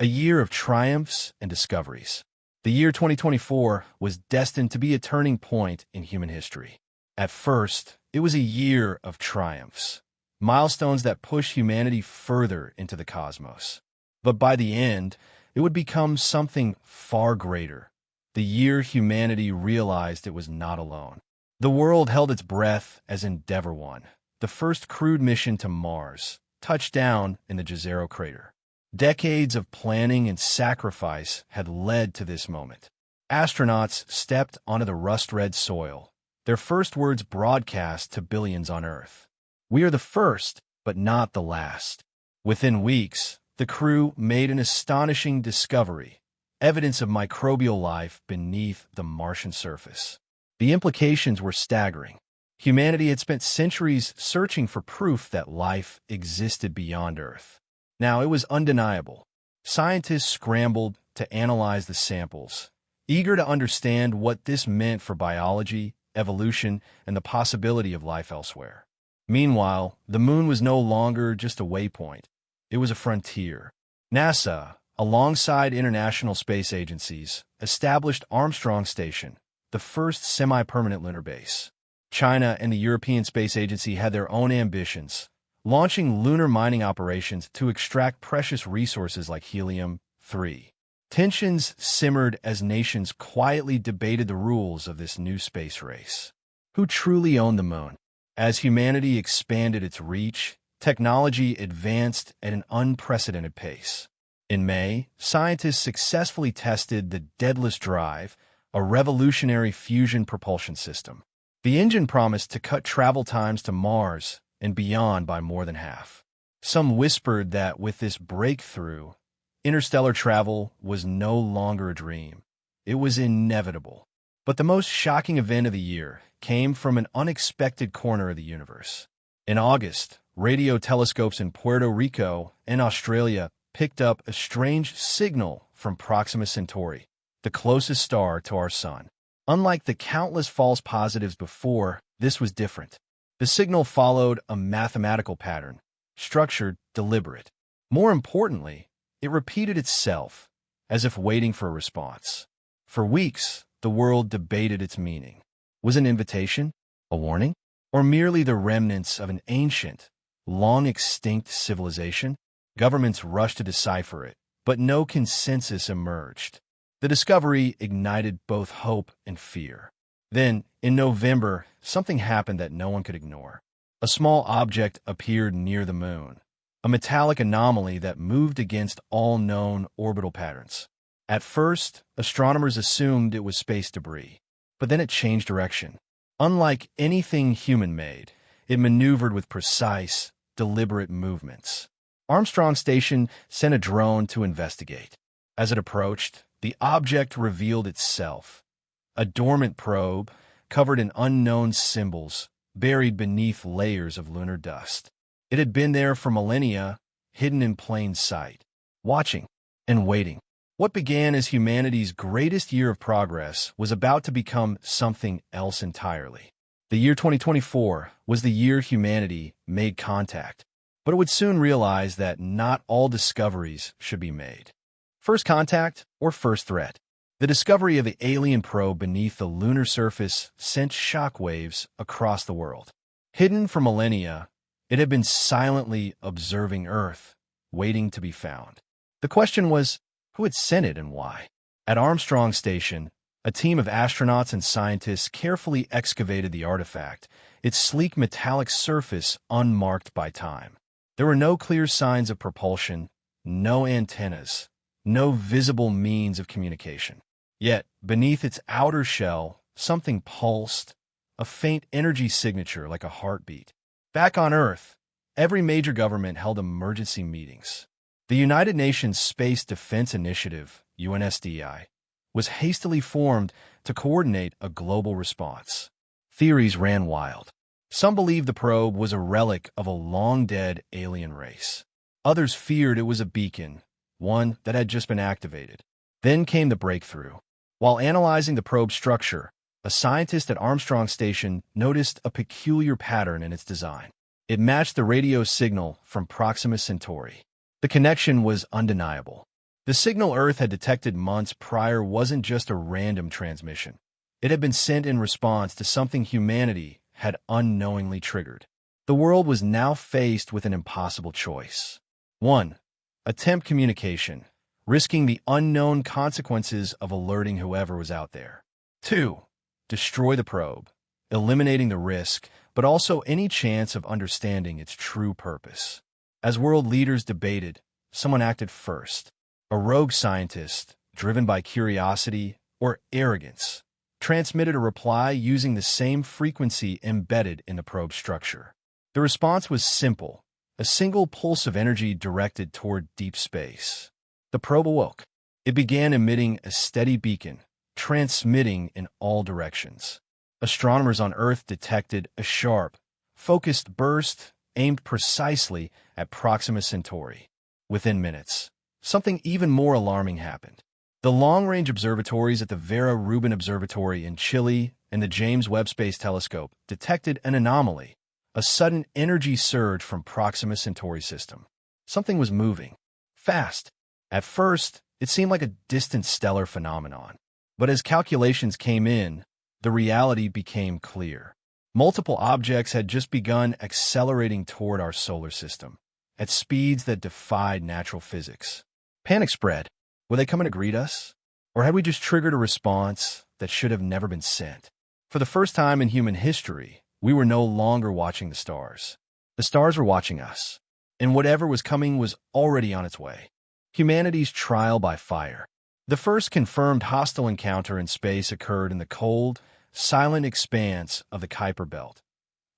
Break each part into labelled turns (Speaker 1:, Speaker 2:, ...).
Speaker 1: a year of triumphs and discoveries. The year 2024 was destined to be a turning point in human history. At first, it was a year of triumphs, milestones that push humanity further into the cosmos. But by the end, it would become something far greater. The year humanity realized it was not alone. The world held its breath as Endeavour 1, the first crewed mission to Mars, touched down in the Jezero crater. Decades of planning and sacrifice had led to this moment. Astronauts stepped onto the rust-red soil, their first words broadcast to billions on Earth. "We are the first, but not the last." Within weeks, the crew made an astonishing discovery: evidence of microbial life beneath the Martian surface. The implications were staggering. Humanity had spent centuries searching for proof that life existed beyond Earth. Now it was undeniable. Scientists scrambled to analyze the samples, eager to understand what this meant for biology, evolution, and the possibility of life elsewhere. Meanwhile, the moon was no longer just a waypoint. It was a frontier. NASA, alongside international space agencies, established Armstrong Station, the first semi-permanent lunar base. China and the European Space Agency had their own ambitions, launching lunar mining operations to extract precious resources like helium-3. Tensions simmered as nations quietly debated the rules of this new space race. Who truly owned the moon? As humanity expanded its reach, technology advanced at an unprecedented pace. In May, scientists successfully tested the Daedalus Drive, a revolutionary fusion propulsion system. The engine promised to cut travel times to Mars and beyond by more than half. Some whispered that with this breakthrough, interstellar travel was no longer a dream. It was inevitable. But the most shocking event of the year came from an unexpected corner of the universe. In August, radio telescopes in Puerto Rico and Australia picked up a strange signal from Proxima Centauri, the closest star to our Sun. Unlike the countless false positives before, this was different. The signal followed a mathematical pattern, structured, deliberate. More importantly, it repeated itself, as if waiting for a response. For weeks, the world debated its meaning. Was it an invitation, a warning, or merely the remnants of an ancient, long-extinct civilization? Governments rushed to decipher it, but no consensus emerged. The discovery ignited both hope and fear. Then, in November, something happened that no one could ignore. A small object appeared near the moon, a metallic anomaly that moved against all known orbital patterns. At first, astronomers assumed it was space debris, but then it changed direction. Unlike anything human-made, it maneuvered with precise, deliberate movements. Armstrong Station sent a drone to investigate. As it approached, the object revealed itself, a dormant probe covered in unknown symbols buried beneath layers of lunar dust. It had been there for millennia, hidden in plain sight, watching and waiting. What began as humanity's greatest year of progress was about to become something else entirely. The year 2024 was the year humanity made contact, but it would soon realize that not all discoveries should be made. First contact or first threat. The discovery of the alien probe beneath the lunar surface sent shockwaves across the world. Hidden for millennia, it had been silently observing Earth, waiting to be found. The question was, who had sent it and why? At Armstrong Station, a team of astronauts and scientists carefully excavated the artifact, its sleek metallic surface unmarked by time. There were no clear signs of propulsion, no antennas, no visible means of communication. Yet, beneath its outer shell, something pulsed, a faint energy signature like a heartbeat. Back on Earth, every major government held emergency meetings. The United Nations Space Defense Initiative, UNSDI, was hastily formed to coordinate a global response. Theories ran wild. Some believed the probe was a relic of a long-dead alien race. Others feared it was a beacon, one that had just been activated. Then came the breakthrough. While analyzing the probe's structure, a scientist at Armstrong Station noticed a peculiar pattern in its design. It matched the radio signal from Proxima Centauri. The connection was undeniable. The signal Earth had detected months prior wasn't just a random transmission. It had been sent in response to something humanity had unknowingly triggered. The world was now faced with an impossible choice. 1. Attempt communication, risking the unknown consequences of alerting whoever was out there. 2. Destroy the probe, eliminating the risk, but also any chance of understanding its true purpose. As world leaders debated, someone acted first. A rogue scientist, driven by curiosity or arrogance, transmitted a reply using the same frequency embedded in the probe structure. The response was simple, a single pulse of energy directed toward deep space. The probe awoke. It began emitting a steady beacon, transmitting in all directions. Astronomers on Earth detected a sharp, focused burst aimed precisely at Proxima Centauri. Within minutes, something even more alarming happened. The long-range observatories at the Vera Rubin Observatory in Chile and the James Webb Space Telescope detected an anomaly, a sudden energy surge from Proxima Centauri system. Something was moving, fast. At first, it seemed like a distant stellar phenomenon. But as calculations came in, the reality became clear. Multiple objects had just begun accelerating toward our solar system, at speeds that defied natural physics. Panic spread. Were they coming to greet us? Or had we just triggered a response that should have never been sent? For the first time in human history, we were no longer watching the stars. The stars were watching us, and whatever was coming was already on its way. Humanity's trial by fire. The first confirmed hostile encounter in space occurred in the cold, silent expanse of the Kuiper Belt,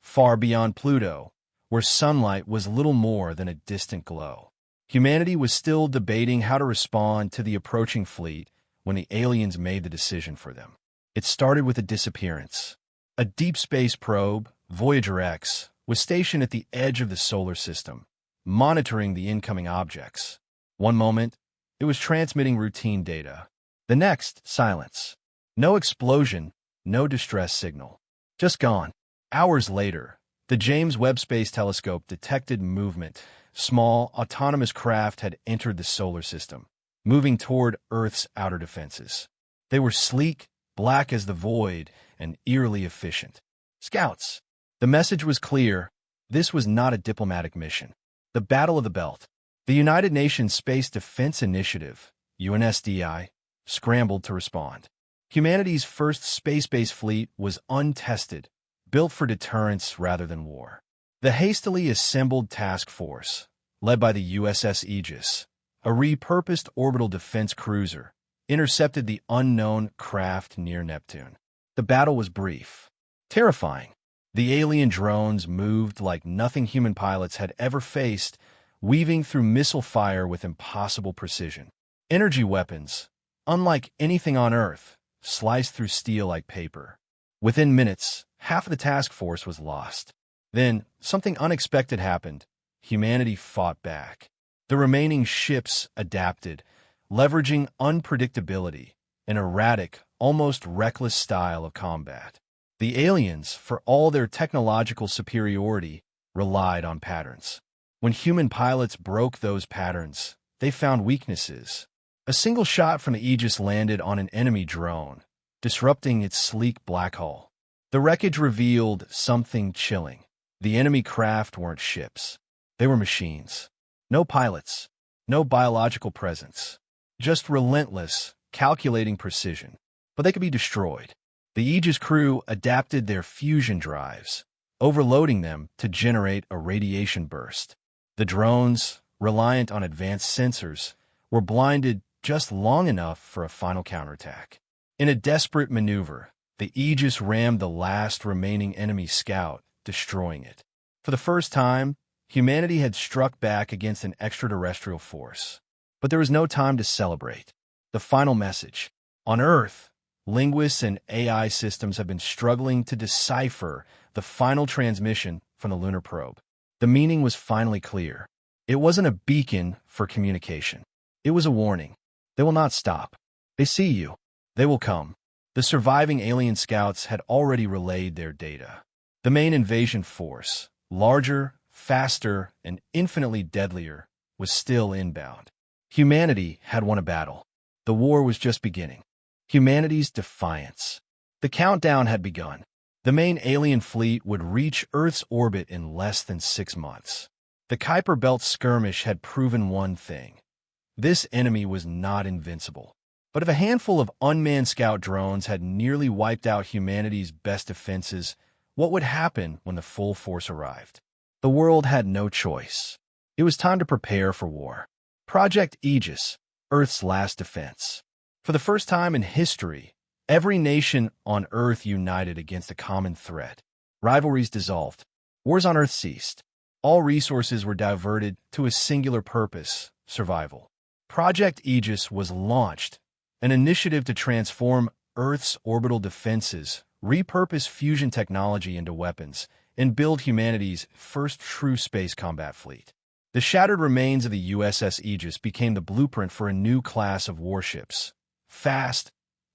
Speaker 1: far beyond Pluto, where sunlight was little more than a distant glow. Humanity was still debating how to respond to the approaching fleet when the aliens made the decision for them. It started with a disappearance. A deep space probe, Voyager X, was stationed at the edge of the solar system, monitoring the incoming objects. One moment, it was transmitting routine data. The next, silence. No explosion, no distress signal. Just gone. Hours later, the James Webb Space Telescope detected movement. Small, autonomous craft had entered the solar system, moving toward Earth's outer defenses. They were sleek, black as the void, and eerily efficient. Scouts. The message was clear. This was not a diplomatic mission. The Battle of the Belt. The United Nations Space Defense Initiative, UNSDI, scrambled to respond. Humanity's first space-based fleet was untested, built for deterrence rather than war. The hastily assembled task force, led by the USS Aegis, a repurposed orbital defense cruiser, intercepted the unknown craft near Neptune. The battle was brief, terrifying. The alien drones moved like nothing human pilots had ever faced, weaving through missile fire with impossible precision. Energy weapons, unlike anything on Earth, sliced through steel like paper. Within minutes, half of the task force was lost. Then, something unexpected happened. Humanity fought back. The remaining ships adapted, leveraging unpredictability, an erratic, almost reckless style of combat. The aliens, for all their technological superiority, relied on patterns. When human pilots broke those patterns, they found weaknesses. A single shot from the Aegis landed on an enemy drone, disrupting its sleek black hull. The wreckage revealed something chilling. The enemy craft weren't ships. They were machines. No pilots, no biological presence. Just relentless, calculating precision. But they could be destroyed. The Aegis crew adapted their fusion drives, overloading them to generate a radiation burst. The drones, reliant on advanced sensors, were blinded just long enough for a final counterattack. In a desperate maneuver, the Aegis rammed the last remaining enemy scout, destroying it. For the first time, humanity had struck back against an extraterrestrial force. But there was no time to celebrate. The final message. On Earth, linguists and AI systems have been struggling to decipher the final transmission from the lunar probe. The meaning was finally clear. It wasn't a beacon for communication. It was a warning. They will not stop. They see you. They will come. The surviving alien scouts had already relayed their data. The main invasion force, larger, faster, and infinitely deadlier, was still inbound. Humanity had won a battle. The war was just beginning. Humanity's defiance. The countdown had begun. The main alien fleet would reach Earth's orbit in less than 6 months. The Kuiper Belt skirmish had proven one thing. This enemy was not invincible. But if a handful of unmanned scout drones had nearly wiped out humanity's best defenses, what would happen when the full force arrived? The world had no choice. It was time to prepare for war. Project Aegis, Earth's last defense. For the first time in history, every nation on Earth united against a common threat. Rivalries dissolved. Wars on Earth ceased. All resources were diverted to a singular purpose: survival. Project Aegis was launched, an initiative to transform Earth's orbital defenses, repurpose fusion technology into weapons, and build humanity's first true space combat fleet. The shattered remains of the USS Aegis became the blueprint for a new class of warships: fast,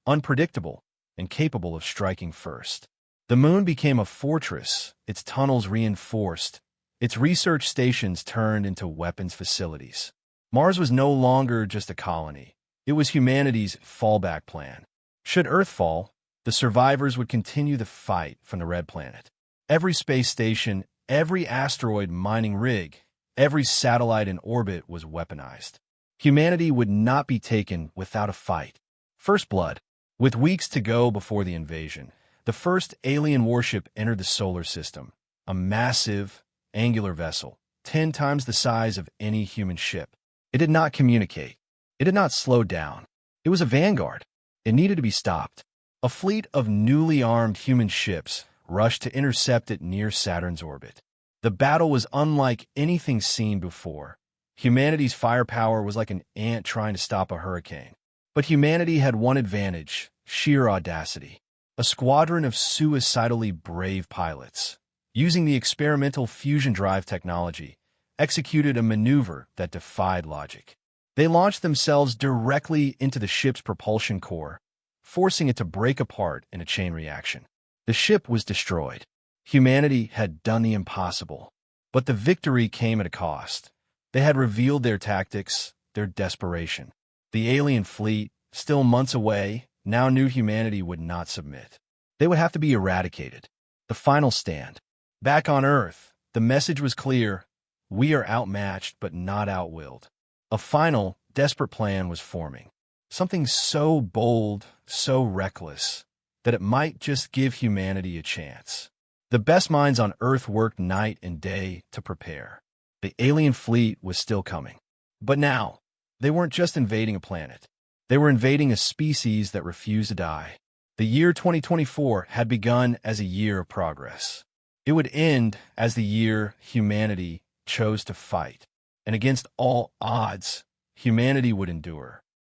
Speaker 1: unpredictable, and capable of striking first. The moon became a fortress, its tunnels reinforced, its research stations turned into weapons facilities. Mars was no longer just a colony. It was humanity's fallback plan. Should Earth fall, the survivors would continue the fight from the Red Planet. Every space station, every asteroid mining rig, every satellite in orbit was weaponized. Humanity would not be taken without a fight. First blood. With weeks to go before the invasion, the first alien warship entered the solar system, a massive, angular vessel, 10 times the size of any human ship. It did not communicate. It did not slow down. It was a vanguard. It needed to be stopped. A fleet of newly armed human ships rushed to intercept it near Saturn's orbit. The battle was unlike anything seen before. Humanity's firepower was like an ant trying to stop a hurricane. But humanity had one advantage: sheer audacity. A squadron of suicidally brave pilots, using the experimental fusion drive technology, executed a maneuver that defied logic. They launched themselves directly into the ship's propulsion core, forcing it to break apart in a chain reaction. The ship was destroyed. Humanity had done the impossible. But the victory came at a cost. They had revealed their tactics, their desperation. The alien fleet, still months away, now knew humanity would not submit. They would have to be eradicated. The final stand. Back on Earth, the message was clear: we are outmatched but not outwilled. A final, desperate plan was forming. Something so bold, so reckless, that it might just give humanity a chance. The best minds on Earth worked night and day to prepare. The alien fleet was still coming. But now, they weren't just invading a planet. They were invading a species that refused to die. The year 2024 had begun as a year of progress. It would end as the year humanity chose to fight. And against all odds, humanity would endure.